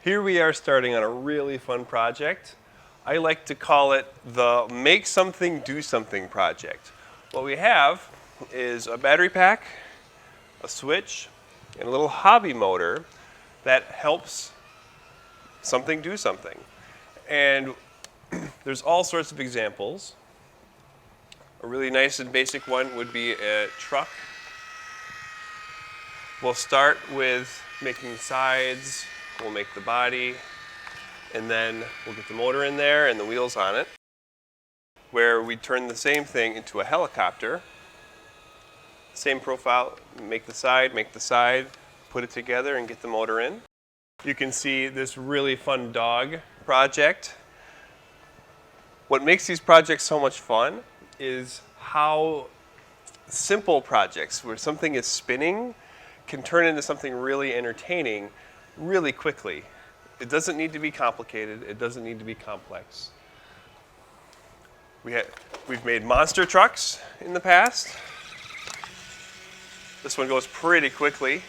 Here we are starting on a really fun project. I like to call it the Make Something Do Something project. What we have is a battery pack, a switch, and a little hobby motor that helps something do something. And there's all sorts of examples. A really nice and basic one would be a truck. We'll start with making sides, we'll make the body, and then we'll get the motor in there and the wheels on it, where we turn the same thing into a helicopter. Same profile, make the side, put it together and get the motor in. You can see this really fun dog project. What makes these projects so much fun is how simple projects, where something is spinning, can turn into something really entertaining really quickly. It doesn't need to be complicated. It doesn't need to be complex. We've made monster trucks in the past. This one goes pretty quickly.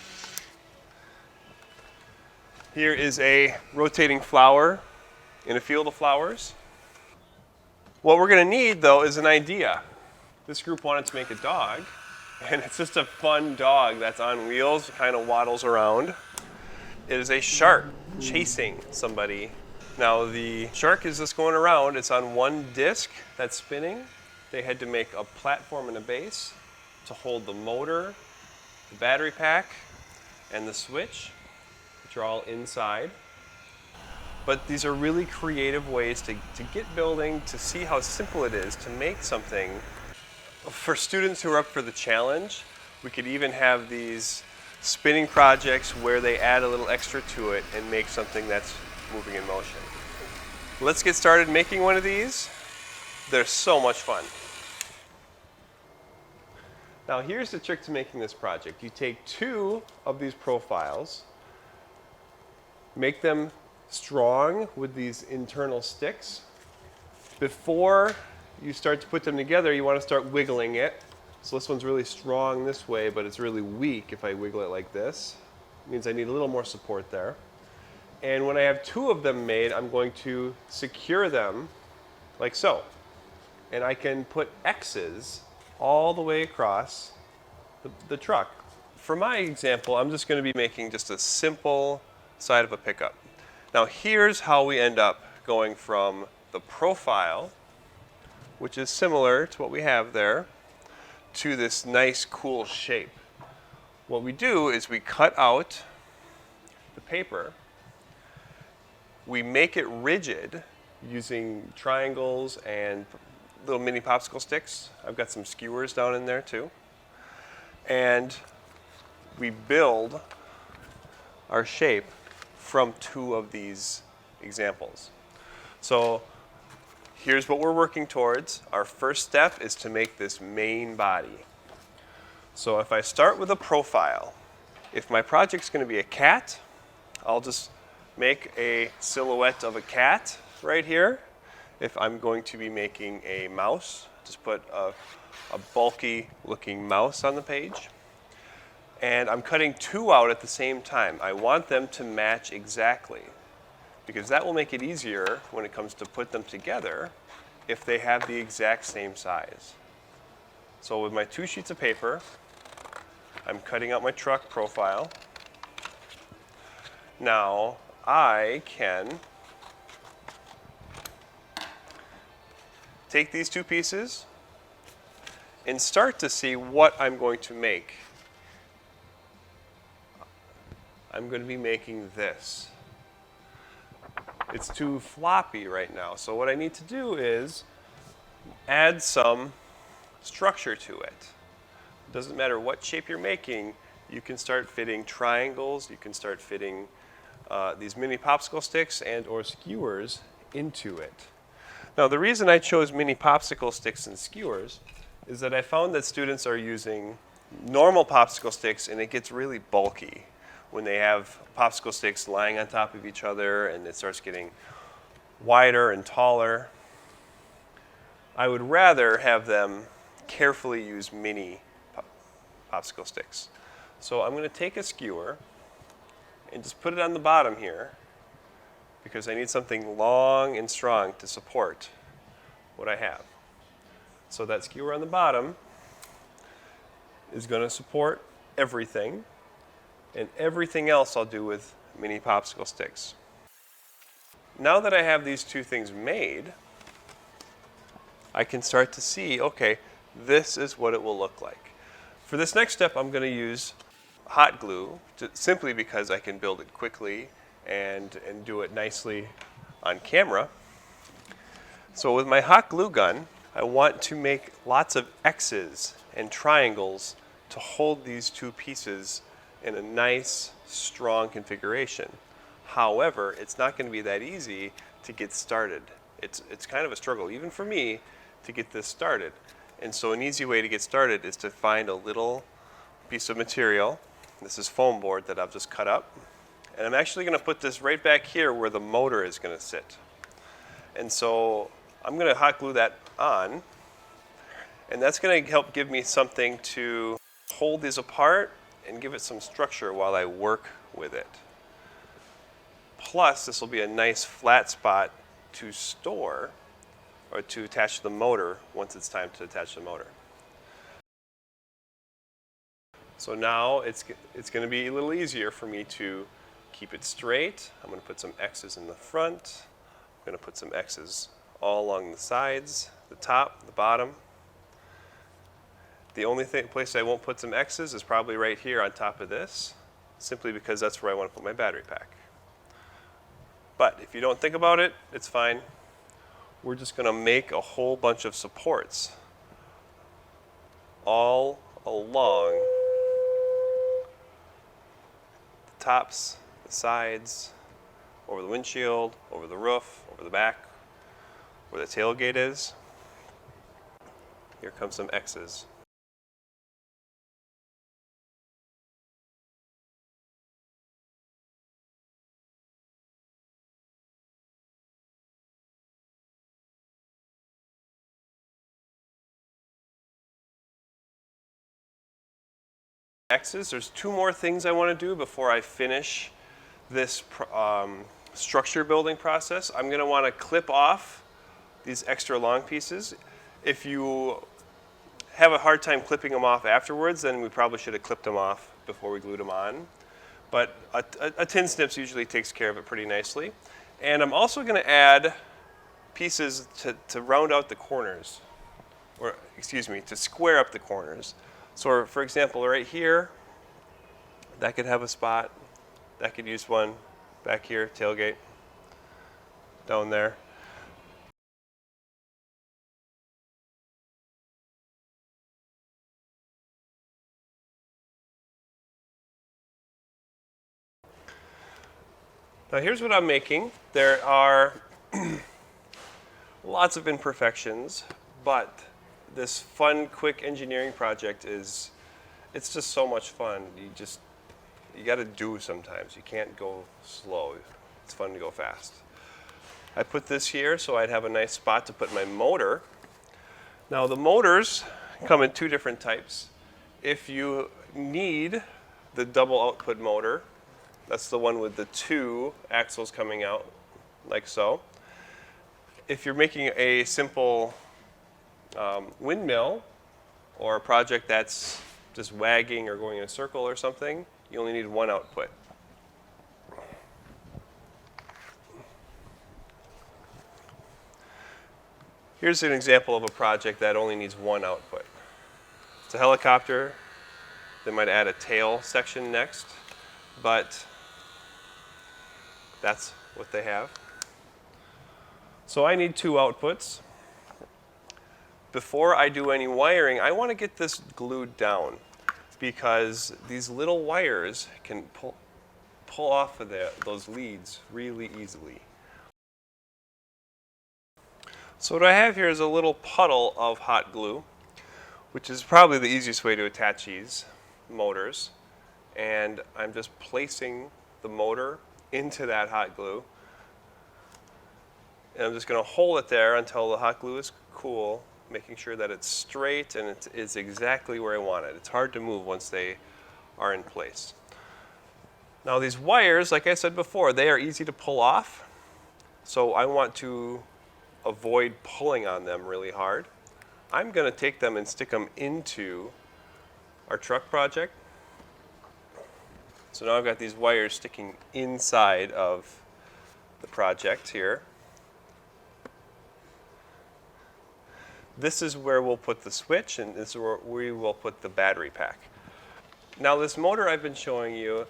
Here is a rotating flower in a field of flowers. What we're going to need, though, is an idea. This group wanted to make a dog, and it's just a fun dog that's on wheels, kind of waddles around. It is a shark chasing somebody. Now the shark is just going around. It's on one disc that's spinning. They had to make a platform and a base to hold the motor, the battery pack, and the switch, which are all inside. But these are really creative ways to get building, to see how simple it is to make something. For students who are up for the challenge, we could even have these spinning projects where they add a little extra to it and make something that's moving in motion. Let's get started making one of these. They're so much fun. Now here's the trick to making this project. You take two of these profiles, make them strong with these internal sticks. Before you start to put them together, you want to start wiggling it. So this one's really strong this way, but it's really weak if I wiggle it like this. It means I need a little more support there. And when I have two of them made, I'm going to secure them like so. And I can put X's all the way across the truck. For my example, I'm just going to be making just a simple side of a pickup. Now here's how we end up going from the profile, which is similar to what we have there, to this nice, cool shape. What we do is we cut out the paper, we make it rigid using triangles and little mini popsicle sticks. I've got some skewers down in there too. And we build our shape from two of these examples. So here's what we're working towards. Our first step is to make this main body. So if I start with a profile, if my project's going to be a cat, I'll just make a silhouette of a cat right here. If I'm going to be making a mouse, just put a bulky looking mouse on the page. And I'm cutting two out at the same time. I want them to match exactly, because that will make it easier when it comes to put them together if they have the exact same size. So with my two sheets of paper, I'm cutting out my truck profile. Now I can take these two pieces and start to see what I'm going to make. I'm going to be making this. It's too floppy right now, so what I need to do is add some structure to it. It doesn't matter what shape you're making, you can start fitting triangles, you can start fitting these mini popsicle sticks and or skewers into it. Now the reason I chose mini popsicle sticks and skewers is that I found that students are using normal popsicle sticks and it gets really bulky when they have popsicle sticks lying on top of each other and it starts getting wider and taller. I would rather have them carefully use mini popsicle sticks. So I'm going to take a skewer and just put it on the bottom here because I need something long and strong to support what I have. So that skewer on the bottom is going to support everything, and everything else I'll do with mini popsicle sticks. Now that I have these two things made, I can start to see, okay, this is what it will look like. For this next step, I'm going to use hot glue, simply because I can build it quickly and do it nicely on camera. So with my hot glue gun, I want to make lots of X's and triangles to hold these two pieces in a nice, strong configuration. However, it's not going to be that easy to get started. It's kind of a struggle, even for me, to get this started. And so an easy way to get started is to find a little piece of material. This is foam board that I've just cut up. And I'm actually going to put this right back here where the motor is going to sit. And so I'm going to hot glue that on. And that's going to help give me something to hold these apart and give it some structure while I work with it. Plus, this will be a nice flat spot to store or to attach the motor once it's time to attach the motor. So now it's going to be a little easier for me to keep it straight. I'm going to put some X's in the front. I'm going to put some X's all along the sides, the top, the bottom. The only place I won't put some X's is probably right here on top of this, simply because that's where I want to put my battery pack. But if you don't think about it, it's fine. We're just going to make a whole bunch of supports all along the tops, the sides, over the windshield, over the roof, over the back, where the tailgate is. Here come some X's. X's. There's two more things I want to do before I finish this structure building process. I'm going to want to clip off these extra long pieces. If you have a hard time clipping them off afterwards, then we probably should have clipped them off before we glued them on. But a tin snips usually takes care of it pretty nicely. And I'm also going to add pieces to round out the corners, or excuse me, to square up the corners. So for example, right here, that could have a spot. That could use one. Back here, tailgate. Down there. Now here's what I'm making. There are lots of imperfections, but this fun, quick engineering project it's just so much fun. You got to do sometimes. You can't go slow. It's fun to go fast. I put this here so I'd have a nice spot to put my motor. Now the motors come in two different types. If you need the double output motor, that's the one with the two axles coming out like so. If you're making a simple windmill or a project that's just wagging or going in a circle or something, you only need one output. Here's an example of a project that only needs one output. It's a helicopter. They might add a tail section next, but that's what they have. So I need two outputs. Before I do any wiring, I want to get this glued down because these little wires can pull off of those leads really easily. So what I have here is a little puddle of hot glue, which is probably the easiest way to attach these motors. And I'm just placing the motor into that hot glue. And I'm just going to hold it there until the hot glue is cool, making sure that it's straight and it is exactly where I want it. It's hard to move once they are in place. Now these wires, like I said before, they are easy to pull off. So I want to avoid pulling on them really hard. I'm going to take them and stick them into our truck project. So now I've got these wires sticking inside of the project here. This is where we'll put the switch, and this is where we will put the battery pack. Now this motor I've been showing you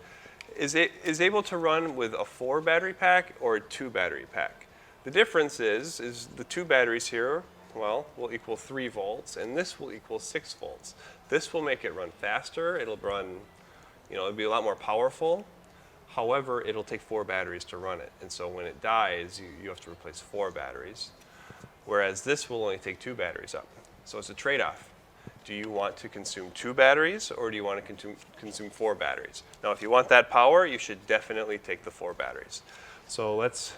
is able to run with a 4 battery pack or a 2 battery pack. The difference is the 2 batteries here, well, will equal 3 volts, and this will equal 6 volts. This will make it run faster. It'll run, it'll be a lot more powerful. However, it'll take 4 batteries to run it, and so when it dies, you have to replace 4 batteries. Whereas this will only take 2 batteries up. So it's a trade-off. Do you want to consume 2 batteries, or do you want to consume 4 batteries? Now, if you want that power, you should definitely take the 4 batteries. So let's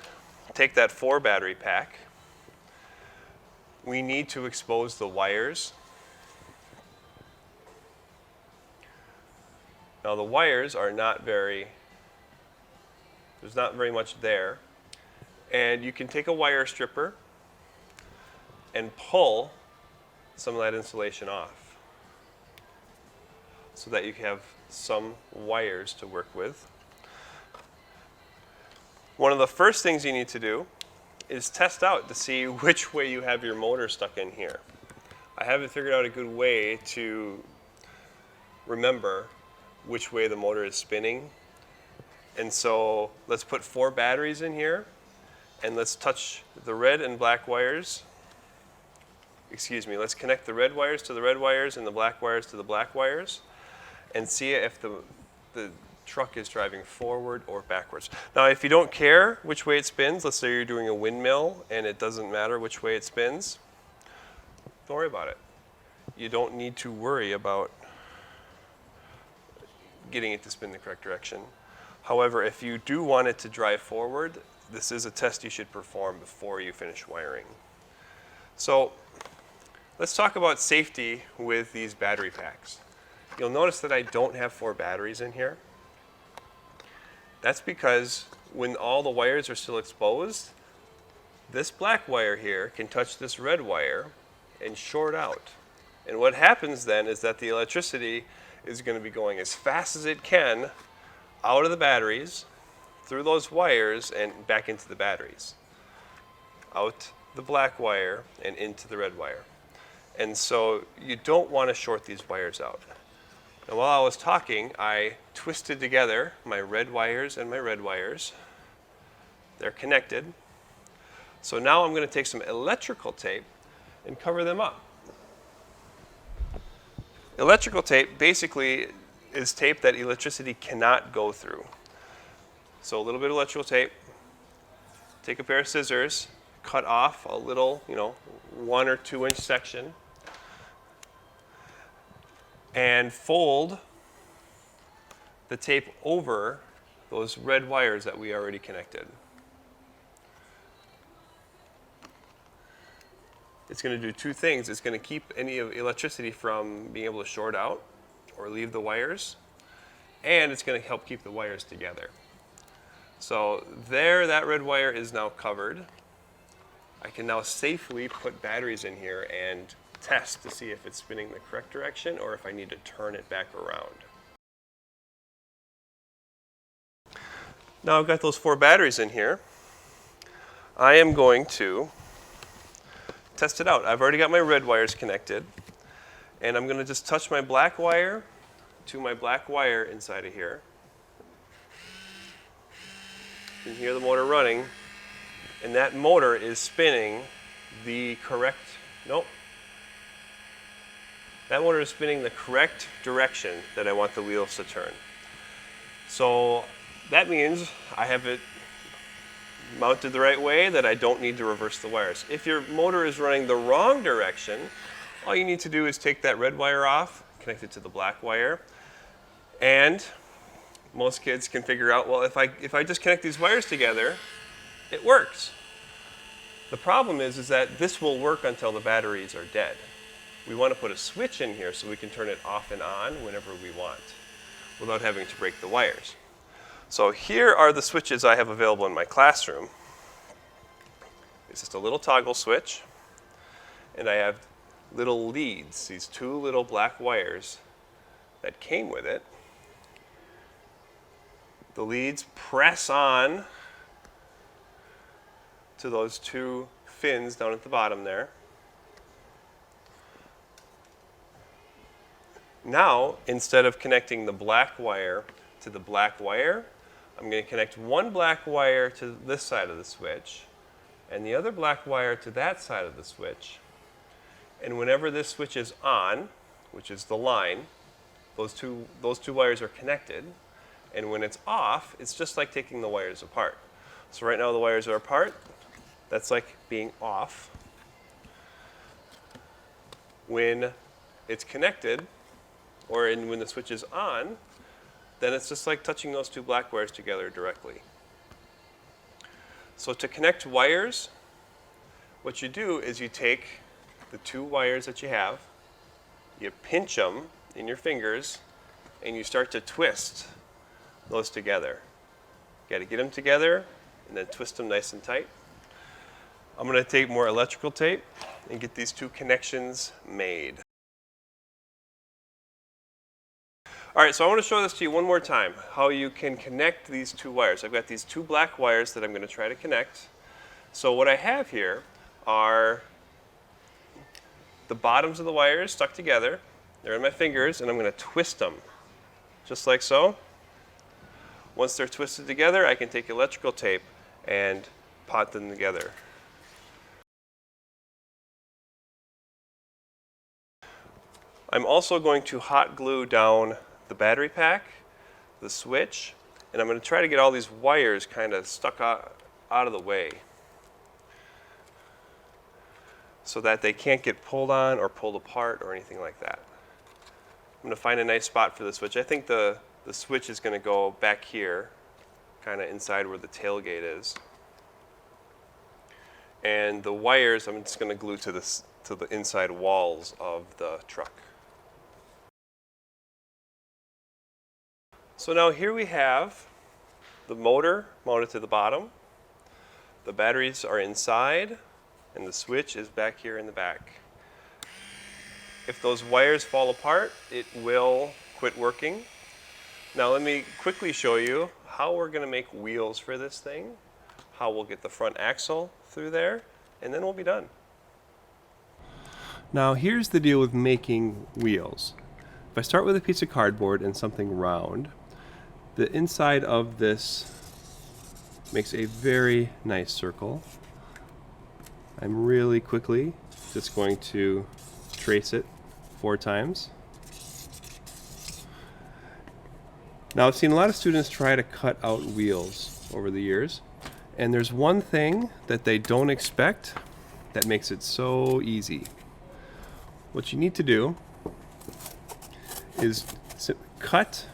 take that 4 battery pack. We need to expose the wires. Now the wires are there's not very much there. And you can take a wire stripper and pull some of that insulation off so that you have some wires to work with. One of the first things you need to do is test out to see which way you have your motor stuck in here. I haven't figured out a good way to remember which way the motor is spinning. And so let's put 4 batteries in here, and let's touch the red and black wires. Let's connect the red wires to the red wires and the black wires to the black wires, and see if the truck is driving forward or backwards. Now, if you don't care which way it spins, let's say you're doing a windmill and it doesn't matter which way it spins, don't worry about it. You don't need to worry about getting it to spin the correct direction. However, if you do want it to drive forward, this is a test you should perform before you finish wiring. So let's talk about safety with these battery packs. You'll notice that I don't have 4 batteries in here. That's because when all the wires are still exposed, this black wire here can touch this red wire and short out. And what happens then is that the electricity is going to be going as fast as it can out of the batteries, through those wires, and back into the batteries. Out the black wire and into the red wire. And so you don't want to short these wires out. Now, while I was talking, I twisted together my red wires and my red wires. They're connected. So now I'm going to take some electrical tape and cover them up. Electrical tape basically is tape that electricity cannot go through. So a little bit of electrical tape, take a pair of scissors, cut off a little, 1 or 2 inch section, and fold the tape over those red wires that we already connected. It's going to do 2 things. It's going to keep any electricity from being able to short out or leave the wires, and it's going to help keep the wires together. So there, that red wire is now covered. I can now safely put batteries in here and test to see if it's spinning the correct direction or if I need to turn it back around. Now I've got those 4 batteries in here. I am going to test it out. I've already got my red wires connected, and I'm going to just touch my black wire to my black wire inside of here. You can hear the motor running, and that motor is spinning the correct, that motor is spinning the correct direction that I want the wheels to turn. So that means I have it mounted the right way, that I don't need to reverse the wires. If your motor is running the wrong direction, all you need to do is take that red wire off, connect it to the black wire, and most kids can figure out, well, if I just connect these wires together, it works. The problem is that this will work until the batteries are dead. We want to put a switch in here so we can turn it off and on whenever we want without having to break the wires. So here are the switches I have available in my classroom. It's just a little toggle switch, and I have little leads, these two little black wires that came with it. The leads press on to those two fins down at the bottom there. Now, instead of connecting the black wire to the black wire, I'm going to connect one black wire to this side of the switch and the other black wire to that side of the switch. And whenever this switch is on, which is the line, those two wires are connected. And when it's off, it's just like taking the wires apart. So right now the wires are apart. That's like being off. When it's connected, when the switch is on, then it's just like touching those two black wires together directly. So to connect wires, what you do is you take the two wires that you have, you pinch them in your fingers, and you start to twist those together. You got to get them together and then twist them nice and tight. I'm going to take more electrical tape and get these two connections made. All right, so I want to show this to you one more time, how you can connect these two wires. I've got these two black wires that I'm going to try to connect. So what I have here are the bottoms of the wires stuck together. They're in my fingers, and I'm going to twist them, just like so. Once they're twisted together, I can take electrical tape and pot them together. I'm also going to hot glue down the battery pack, the switch, and I'm going to try to get all these wires kind of stuck out of the way so that they can't get pulled on or pulled apart or anything like that. I'm going to find a nice spot for the switch. I think the switch is going to go back here, kind of inside where the tailgate is. And the wires I'm just going to glue to the inside walls of the truck. So now here we have the motor mounted to the bottom, the batteries are inside, and the switch is back here in the back. If those wires fall apart, it will quit working. Now let me quickly show you how we're going to make wheels for this thing, how we'll get the front axle through there, and then we'll be done. Now here's the deal with making wheels. If I start with a piece of cardboard and something round, the inside of this makes a very nice circle. I'm really quickly just going to trace it 4 times. Now I've seen a lot of students try to cut out wheels over the years, and there's one thing that they don't expect that makes it so easy. What you need to do is cut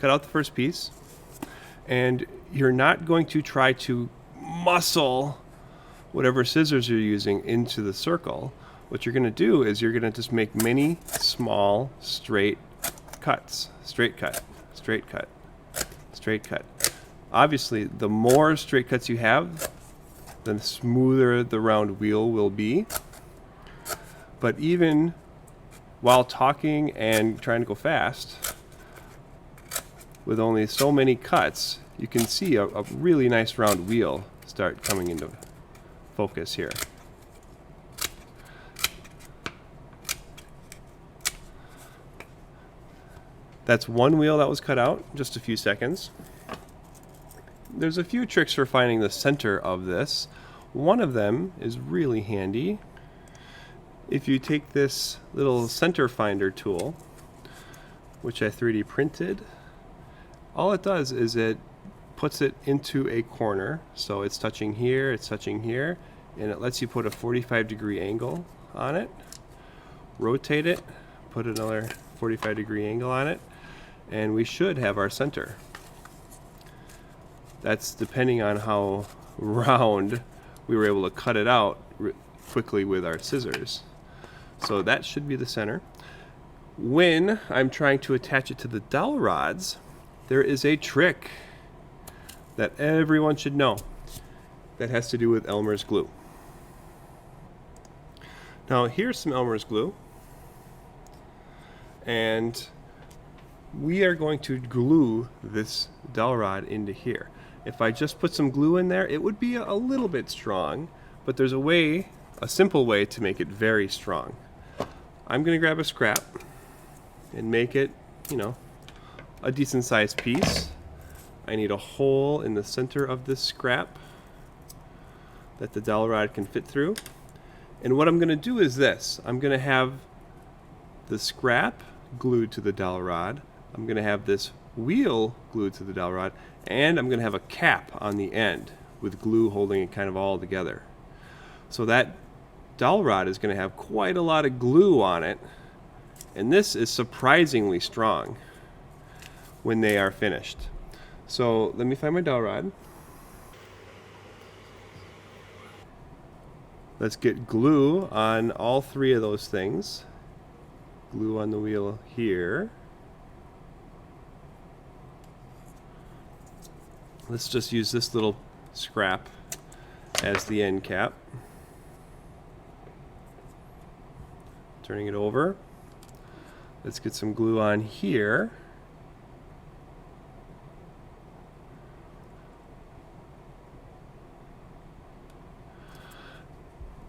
out the first piece, and you're not going to try to muscle whatever scissors you're using into the circle. What you're going to do is you're going to just make many small straight cuts. Straight cut, straight cut, straight cut. Obviously, the more straight cuts you have, the smoother the round wheel will be. But even while talking and trying to go fast, with only so many cuts, you can see a really nice round wheel start coming into focus here. That's one wheel that was cut out, just a few seconds. There's a few tricks for finding the center of this. One of them is really handy. If you take this little center finder tool, which I 3D printed, all it does is it puts it into a corner. So it's touching here, it's touching here, and it lets you put a 45-degree angle on it. Rotate it, put another 45-degree angle on it, and we should have our center. That's depending on how round we were able to cut it out quickly with our scissors. So that should be the center. When I'm trying to attach it to the dowel rods, there is a trick that everyone should know. that has to do with Elmer's glue. Now here's some Elmer's glue, and we are going to glue this dowel rod into here. If I just put some glue in there, it would be a little bit strong, but there's a way, a simple way to make it very strong. I'm going to grab a scrap and make it, you know, a decent sized piece. I need a hole in the center of this scrap that the dowel rod can fit through. And what I'm going to do is this. I'm going to have the scrap glued to the dowel rod. I'm going to have this wheel glued to the dowel rod, and I'm going to have a cap on the end with glue holding it kind of all together. So that dowel rod is going to have quite a lot of glue on it, and this is surprisingly strong when they are finished. So let me find my dowel rod. Let's get glue on all three of those things. Glue on the wheel here. Let's just use this little scrap as the end cap. Turning it over. Let's get some glue on here.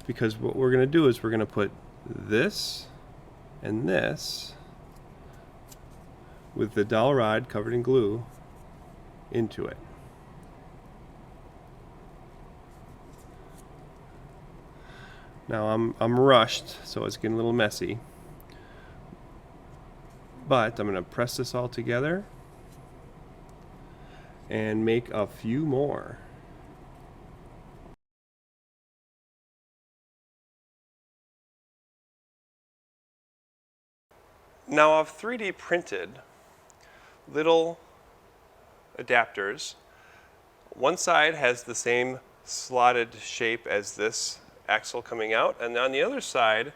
Because what we're going to do is we're going to put this and this with the dowel rod covered in glue into it. Now I'm rushed, so it's getting a little messy, but I'm going to press this all together and make a few more. Now I've 3D printed little adapters. One side has the same slotted shape as this axle coming out, and on the other side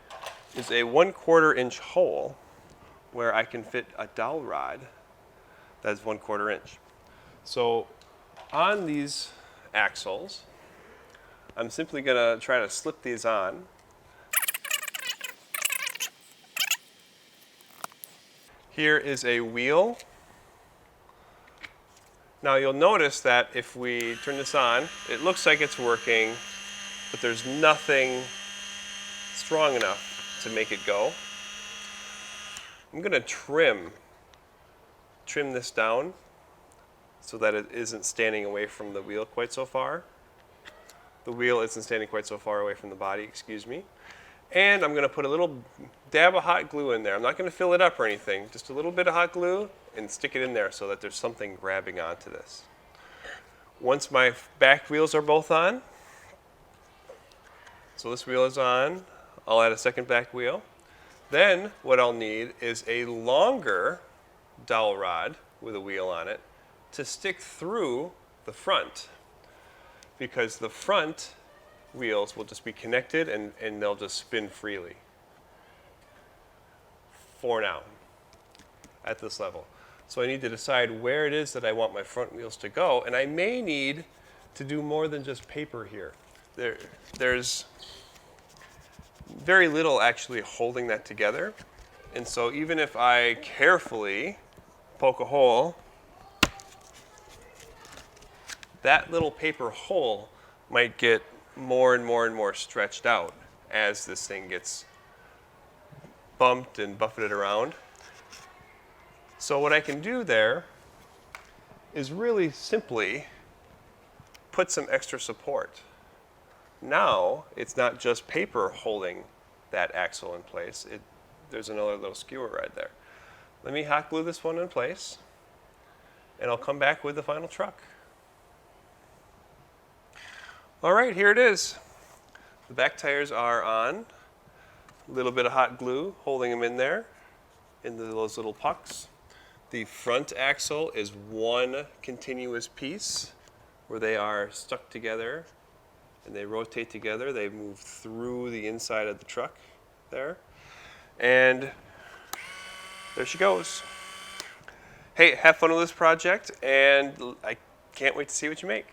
is a 1/4 inch hole where I can fit a dowel rod that's 1/4 inch. So on these axles, I'm simply going to try to slip these on. Here is a wheel. Now you'll notice that if we turn this on, it looks like it's working, but there's nothing strong enough to make it go. I'm going to trim this down so that it isn't standing away from the wheel quite so far. The wheel isn't standing quite so far away from the body, excuse me. And I'm going to put a little dab of hot glue in there. I'm not going to fill it up or anything, just a little bit of hot glue and stick it in there so that there's something grabbing onto this. Once my back wheels are both on, so this wheel is on, I'll add a second back wheel. Then what I'll need is a longer dowel rod with a wheel on it to stick through the front, because the front wheels will just be connected and they'll just spin freely for now at this level. So I need to decide where it is that I want my front wheels to go, and I may need to do more than just paper here. There's very little actually holding that together, and so even if I carefully poke a hole, that little paper hole might get more and more and more stretched out as this thing gets bumped and buffeted around. So what I can do there is really simply put some extra support. Now it's not just paper holding that axle in place. There's another little skewer right there. Let me hot glue this one in place, and I'll come back with the final truck. All right, here it is. The back tires are on. A little bit of hot glue holding them in there, into those little pucks. The front axle is one continuous piece where they are stuck together and they rotate together. They move through the inside of the truck there. And there she goes. Hey, have fun with this project, and I can't wait to see what you make.